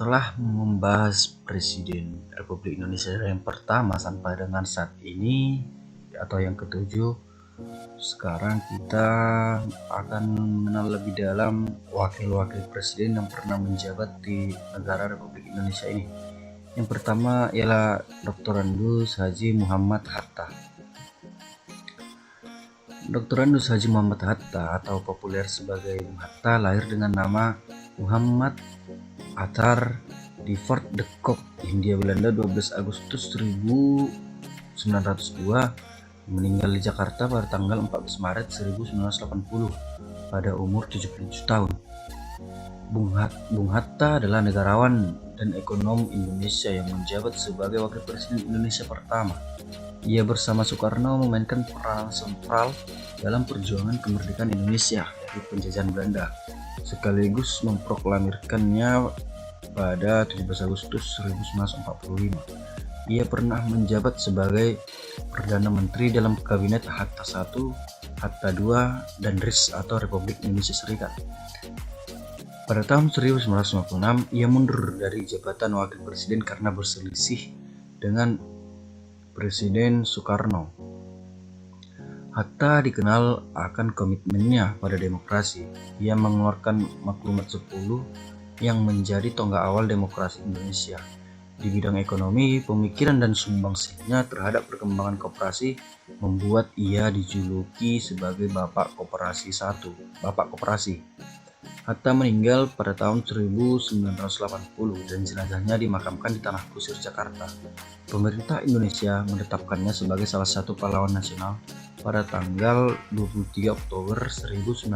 Setelah membahas Presiden Republik Indonesia yang pertama sampai dengan saat ini atau yang ketujuh, sekarang kita akan mengenal lebih dalam wakil-wakil presiden yang pernah menjabat di negara Republik Indonesia ini. Yang pertama ialah Dr. Andes Haji Muhammad Hatta. Dr. Andes Haji Muhammad Hatta atau populer sebagai Bung Hatta lahir dengan nama Muhammad Attar di Fort de Kock, Hindia Belanda 12 Agustus 1902, meninggal di Jakarta pada tanggal 14 Maret 1980 pada umur 77 tahun. Bung Hatta adalah negarawan dan ekonom Indonesia yang menjabat sebagai Wakil Presiden Indonesia pertama. Ia bersama Soekarno memainkan peran sentral dalam perjuangan kemerdekaan Indonesia dari penjajahan Belanda, sekaligus memproklamirkannya pada 17 Agustus 1945. Ia pernah menjabat sebagai Perdana Menteri dalam Kabinet Hatta I, Hatta II, dan RIS atau Republik Indonesia Serikat. Pada tahun 1956, ia mundur dari jabatan Wakil Presiden karena berselisih dengan Presiden Soekarno. Hatta dikenal akan komitmennya pada demokrasi. Ia mengeluarkan Maklumat 10 yang menjadi tonggak awal demokrasi Indonesia. Di bidang ekonomi, pemikiran dan sumbangsihnya terhadap perkembangan koperasi membuat ia dijuluki sebagai Bapak Koperasi I, Bapak Koperasi. Hatta meninggal pada tahun 1980 dan jenazahnya dimakamkan di Tanah Kusir, Jakarta. Pemerintah Indonesia menetapkannya sebagai salah satu pahlawan nasional pada tanggal 23 Oktober 1986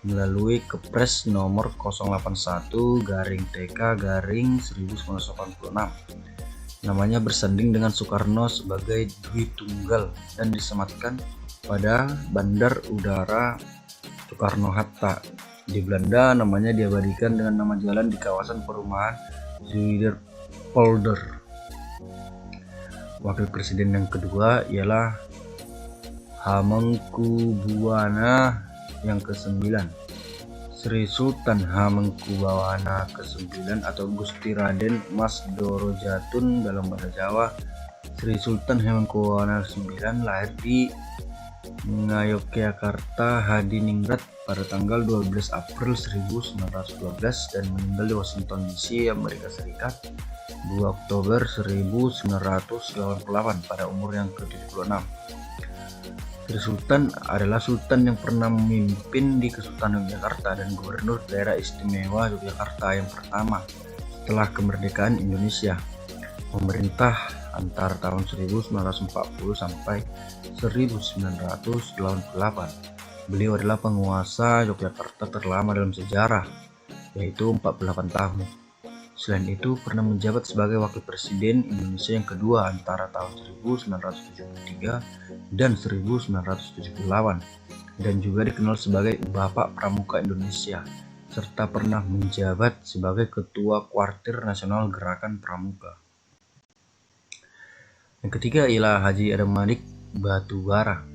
melalui Kepres nomor 081/TK/1986. Namanya bersanding dengan Soekarno sebagai Dwi Tunggal dan disematkan pada Bandar Udara Soekarno-Hatta. Di Belanda namanya diabadikan dengan nama jalan di kawasan perumahan Zuiderpolder. Wakil Presiden yang kedua ialah Hamengkubuwana yang ke-9. Sri Sultan Hamengkubuwana ke-9 atau Gusti Raden Mas Dorojatun dalam bahasa Jawa. Sri Sultan Hamengkubuwana ke-9 lahir di Ngayogyakarta Hadiningrat pada tanggal 12 April 1912 dan meninggal di Washington DC, Amerika Serikat 2 Oktober 1988 pada umur yang ke-76. Sri Sultan adalah sultan yang pernah memimpin di Kesultanan Yogyakarta dan gubernur daerah istimewa Yogyakarta yang pertama setelah kemerdekaan Indonesia. Pemerintah antara tahun 1940 sampai 1988. Beliau adalah penguasa Yogyakarta terlama dalam sejarah, yaitu 48 tahun. Selain itu, pernah menjabat sebagai Wakil Presiden Indonesia yang kedua antara tahun 1973 dan 1978, dan juga dikenal sebagai Bapak Pramuka Indonesia, serta pernah menjabat sebagai Ketua Kuartir Nasional Gerakan Pramuka. Yang ketiga ialah Haji Adam Malik Batubara.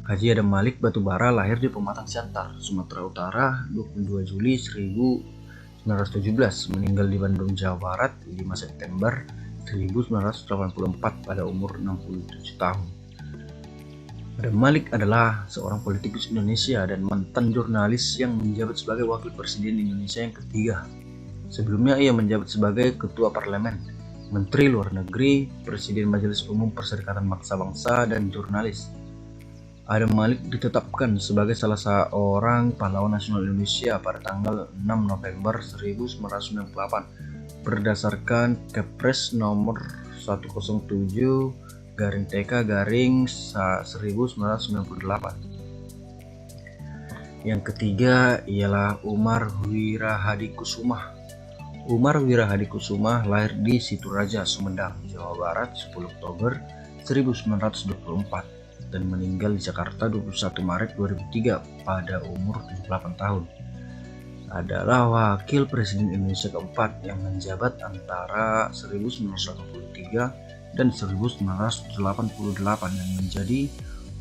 Haji Adam Malik Batubara lahir di Pematang Siantar, Sumatera Utara 22 Juli 1917, meninggal di Bandung, Jawa Barat 5 September 1984 pada umur 67 tahun. Adam Malik adalah seorang politikus Indonesia dan mantan jurnalis yang menjabat sebagai Wakil Presiden Indonesia yang ketiga. Sebelumnya ia menjabat sebagai Ketua Parlemen, Menteri Luar Negeri, Presiden Majelis Umum Perserikatan Bangsa-Bangsa, dan jurnalis. Adam Malik ditetapkan sebagai salah seorang pahlawan nasional Indonesia pada tanggal 6 November 1998 berdasarkan Kepres nomor 107/TK/1998. Yang ketiga ialah Umar Wirahadikusumah. Umar Wirahadikusumah lahir di Situraja, Sumedang, Jawa Barat 10 Oktober 1924 dan meninggal di Jakarta 21 Maret 2003 pada umur 78 tahun. Adalah Wakil Presiden Indonesia keempat yang menjabat antara 1983 dan 1988 dan menjadi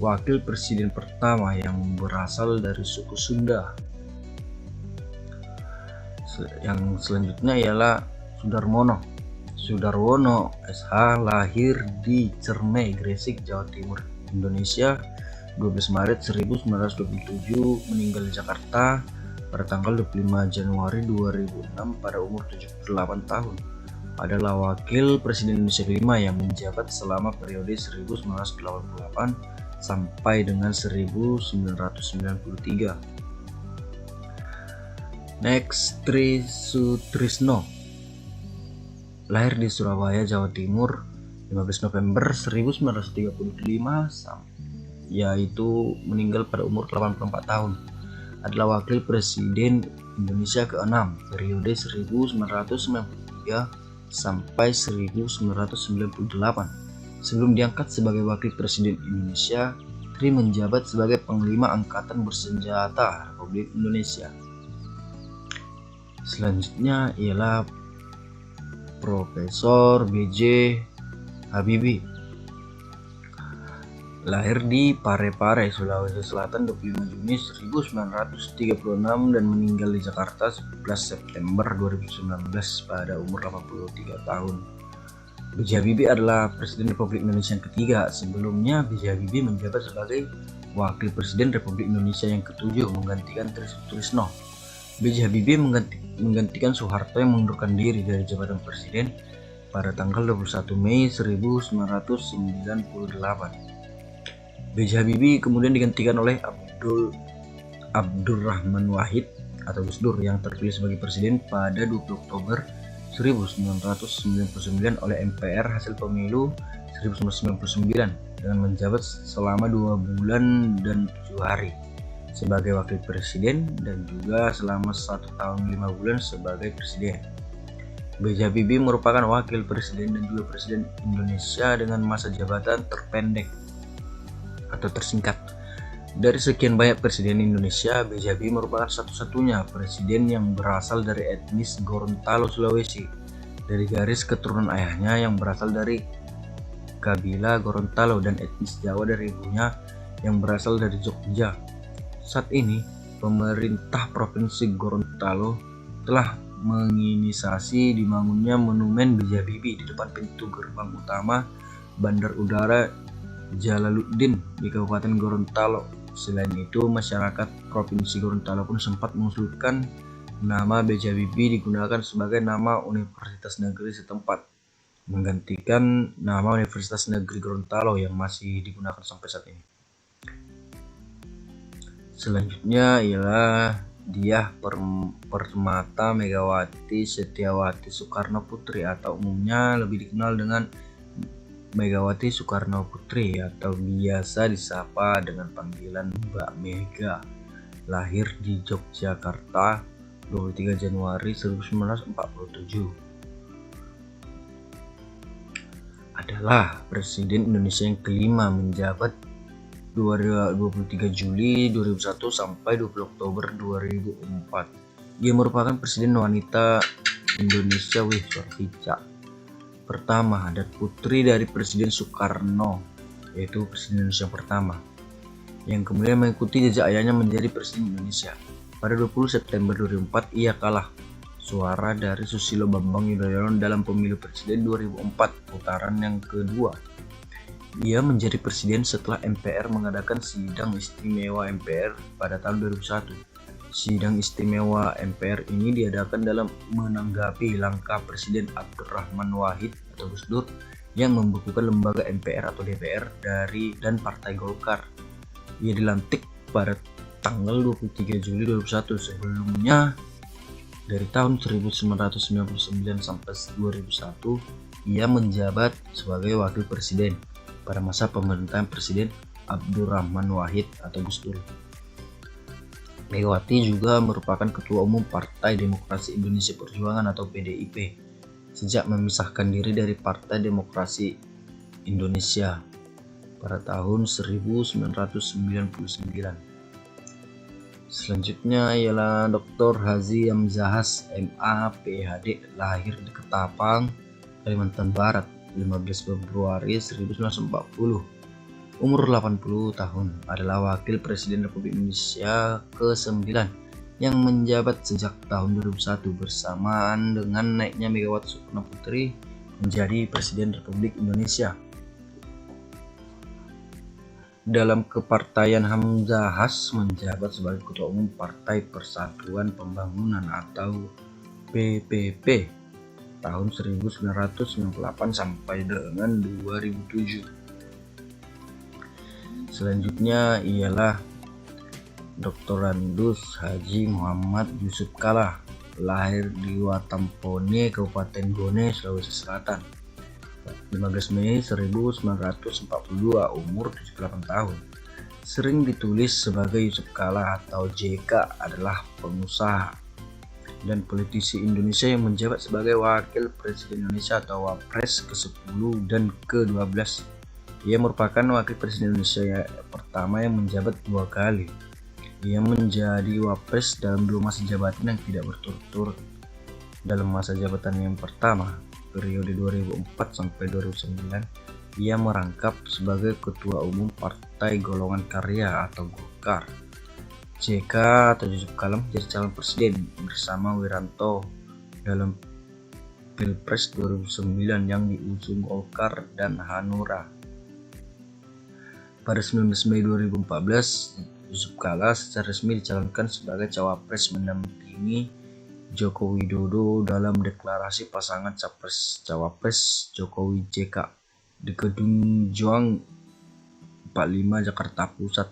Wakil Presiden pertama yang berasal dari suku Sunda. Yang selanjutnya ialah Sudarmono. Sudarwono SH lahir di Cermai, Gresik, Jawa Timur, Indonesia 12 Maret 1927, meninggal di Jakarta pada tanggal 25 Januari 2006 pada umur 78 tahun. Adalah wakil presiden Indonesia kelima yang menjabat selama periode 1988 sampai dengan 1993. Next, Tri Sutrisno lahir di Surabaya, Jawa Timur 15 November 1935, yaitu meninggal pada umur 84 tahun. Adalah wakil presiden Indonesia ke-6 periode 1993 sampai 1998. Sebelum diangkat sebagai wakil presiden Indonesia, Tri menjabat sebagai Panglima Angkatan Bersenjata Republik Indonesia. Selanjutnya ialah Profesor B.J. Habibie. Lahir di Parepare, Sulawesi Selatan 25 Juni 1936 dan meninggal di Jakarta 11 September 2019 pada umur 83 tahun. B.J. Habibie adalah Presiden Republik Indonesia yang ketiga. Sebelumnya B.J. Habibie menjabat sebagai Wakil Presiden Republik Indonesia yang ketujuh, menggantikan Tri Sutrisno. B.J. Habibie menggantikan Soeharto yang mengundurkan diri dari jabatan presiden pada tanggal 21 Mei 1998. B.J. Habibie kemudian digantikan oleh Abdurrahman Wahid atau Gus Dur yang terpilih sebagai presiden pada 20 Oktober 1999 oleh MPR hasil pemilu 1999 dengan menjabat selama 2 bulan dan 7 hari sebagai wakil presiden dan juga selama 1 tahun 5 bulan sebagai presiden. B.J. Habibie merupakan wakil presiden dan juga presiden Indonesia dengan masa jabatan terpendek atau tersingkat. Dari sekian banyak presiden Indonesia, B.J. Habibie merupakan satu-satunya presiden yang berasal dari etnis Gorontalo, Sulawesi, dari garis keturunan ayahnya yang berasal dari kabilah Gorontalo dan etnis Jawa dari ibunya yang berasal dari Jogja. Saat ini, pemerintah Provinsi Gorontalo telah menginisiasi dibangunnya monumen B.J. Habibie di depan pintu gerbang utama Bandar Udara Jalaluddin di Kabupaten Gorontalo. Selain itu, masyarakat Provinsi Gorontalo pun sempat mengusulkan nama B.J. Habibie digunakan sebagai nama Universitas Negeri setempat, menggantikan nama Universitas Negeri Gorontalo yang masih digunakan sampai saat ini. Selanjutnya ialah Diah Permata Megawati Setiawati Soekarno Putri atau umumnya lebih dikenal dengan Megawati Soekarno Putri atau biasa disapa dengan panggilan Mbak Mega. Lahir di Yogyakarta 23 Januari 1947. Adalah Presiden Indonesia yang kelima, menjabat 23 Juli 2001 sampai 20 Oktober 2004. Dia merupakan Presiden wanita Indonesia Wiswarhija pertama dan putri dari Presiden Soekarno, yaitu Presiden Indonesia pertama, yang kemudian mengikuti jejak ayahnya menjadi Presiden Indonesia. Pada 20 September 2004, ia kalah suara dari Susilo Bambang Yudhoyono dalam pemilu presiden 2004 putaran yang kedua. Ia menjadi presiden setelah MPR mengadakan sidang istimewa MPR pada tahun 2001. Sidang istimewa MPR ini diadakan dalam menanggapi langkah Presiden Abdurrahman Wahid atau Gus Dur yang membekukan lembaga MPR atau DPR dan Partai Golkar. Ia dilantik pada tanggal 23 Juli 2001. Sebelumnya, dari tahun 1999 sampai 2001, ia menjabat sebagai wakil presiden pada masa pemerintahan Presiden Abdurrahman Wahid atau Gus Dur. Megawati juga merupakan Ketua Umum Partai Demokrasi Indonesia Perjuangan atau PDIP sejak memisahkan diri dari Partai Demokrasi Indonesia pada tahun 1999. Selanjutnya ialah Dr. Haji Hamzahas MA PhD, lahir di Ketapang, Kalimantan Barat 15 Februari 1940. Umur 80 tahun, adalah Wakil Presiden Republik Indonesia ke-9 yang menjabat sejak tahun 2001 bersamaan dengan naiknya Megawati Soekarno Putri menjadi Presiden Republik Indonesia. Dalam kepartaian, Hamzah Has menjabat sebagai Ketua Umum Partai Persatuan Pembangunan atau PPP tahun 1998 sampai dengan 2007. Selanjutnya ialah Dr. Andus Haji Muhammad Yusuf Kala, lahir di Watampone, Kabupaten Gone, Sulawesi Selatan, 15 Mei 1942, umur 78 tahun. Sering ditulis sebagai Yusuf Kala atau JK, adalah pengusaha dan politisi Indonesia yang menjabat sebagai Wakil Presiden Indonesia atau Wapres ke-10 dan ke-12. Ia merupakan Wakil Presiden Indonesia pertama yang menjabat 2 kali. Ia menjadi Wapres dalam 2 masa jabatan yang tidak berturut-turut. Dalam masa jabatan yang pertama, periode 2004 sampai 2009, ia merangkap sebagai Ketua Umum Partai Golongan Karya atau Golkar. JK atau Yusuf Kala menjadi calon presiden bersama Wiranto dalam Pilpres 2009 yang diusung Golkar dan Hanura. Pada 19 Mei 2014, Yusuf Kala secara resmi dicalonkan sebagai cawapres mendampingi Joko Widodo dalam deklarasi pasangan Capres-Cawapres Jokowi JK di Gedung Juang 45 Jakarta Pusat.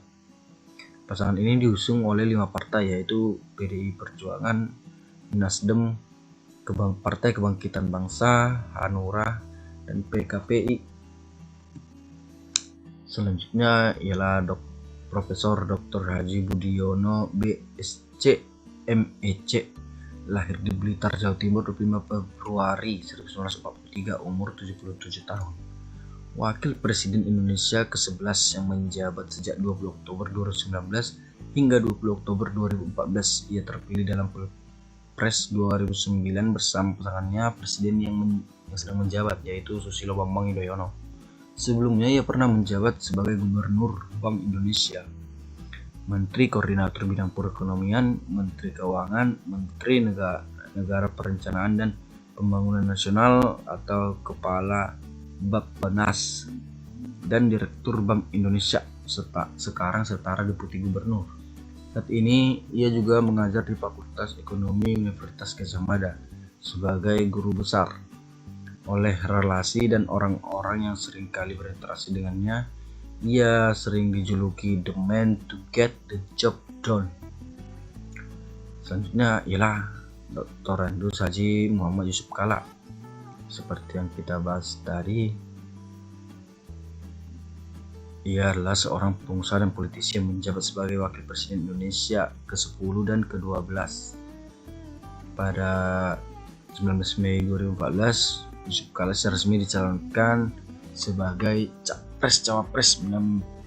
Pasangan ini diusung oleh 5 partai, yaitu PDI Perjuangan, Nasdem, Partai Kebangkitan Bangsa, Hanura, dan PKPI. Selanjutnya ialah Profesor Dr. Haji Budiono BSc MEc, lahir di Blitar, Jawa Timur 25 Februari 1943, umur 77 tahun. Wakil Presiden Indonesia ke-11 yang menjabat sejak 20 Oktober 2019 hingga 20 Oktober 2014. Ia terpilih dalam Pilpres 2009 bersama pasangannya Presiden yang sedang menjabat, yaitu Susilo Bambang Yudhoyono. Sebelumnya ia pernah menjabat sebagai Gubernur Bank Indonesia, Menteri Koordinator Bidang Perekonomian, Menteri Keuangan, Menteri Negara Perencanaan dan Pembangunan Nasional atau Kepala Bappenas, dan Direktur Bank Indonesia. Sekarang setara Deputi Gubernur. Saat ini ia juga mengajar di Fakultas Ekonomi Universitas Gadjah Mada sebagai guru besar. Oleh relasi dan orang-orang yang sering kali berinteraksi dengannya, ia sering dijuluki the man to get the job done. Selanjutnya ialah Dr. Andus Haji Muhammad Yusuf Kala. Seperti yang kita bahas tadi, ia adalah seorang pengusaha dan politisi yang menjabat sebagai Wakil Presiden Indonesia ke-10 dan ke-12. Pada 19 Mei 2014, Yusuf Kala secara resmi dicalonkan sebagai Capres-Cawapres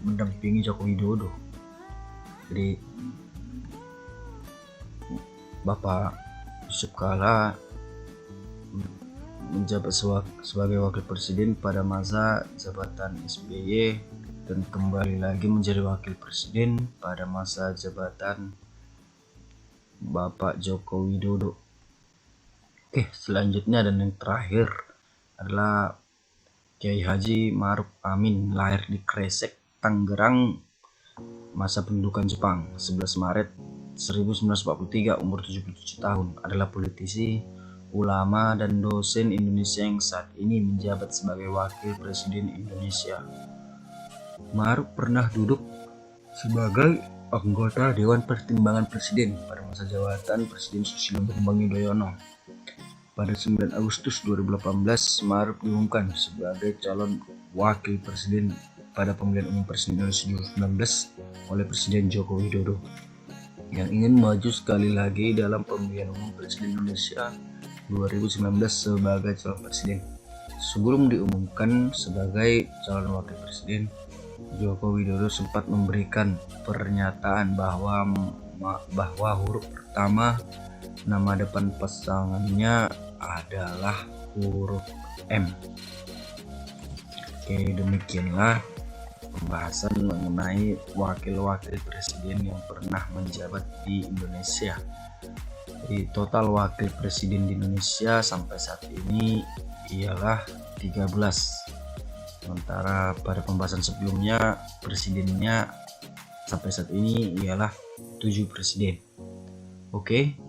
mendampingi Joko Widodo. Jadi Bapak Yusuf Kala menjabat sebagai Wakil Presiden pada masa jabatan SBY dan kembali lagi menjadi Wakil Presiden pada masa jabatan Bapak Joko Widodo. Oke, selanjutnya dan yang terakhir adalah Kiai Haji Ma'ruf Amin, lahir di Kresek, Tangerang, masa pendudukan Jepang, 11 Maret 1943, umur 77 tahun, adalah politisi, ulama, dan dosen Indonesia yang saat ini menjabat sebagai Wakil Presiden Indonesia. Ma'ruf pernah duduk sebagai anggota Dewan Pertimbangan Presiden pada masa jabatan Presiden Susilo Bambang Yudhoyono. Pada 9 Agustus 2018, Ma'ruf diumumkan sebagai calon Wakil Presiden pada pemilihan umum Presiden Indonesia 2019 oleh Presiden Joko Widodo yang ingin maju sekali lagi dalam pemilihan umum Presiden Indonesia 2019 sebagai calon presiden. Sebelum diumumkan sebagai calon Wakil Presiden, Joko Widodo sempat memberikan pernyataan bahwa huruf pertama nama depan pasangannya adalah huruf M. Oke, demikianlah pembahasan mengenai wakil-wakil presiden yang pernah menjabat di Indonesia. Jadi total wakil presiden di Indonesia sampai saat ini ialah 13. Sementara pada pembahasan sebelumnya presidennya sampai saat ini ialah 7 presiden. Oke.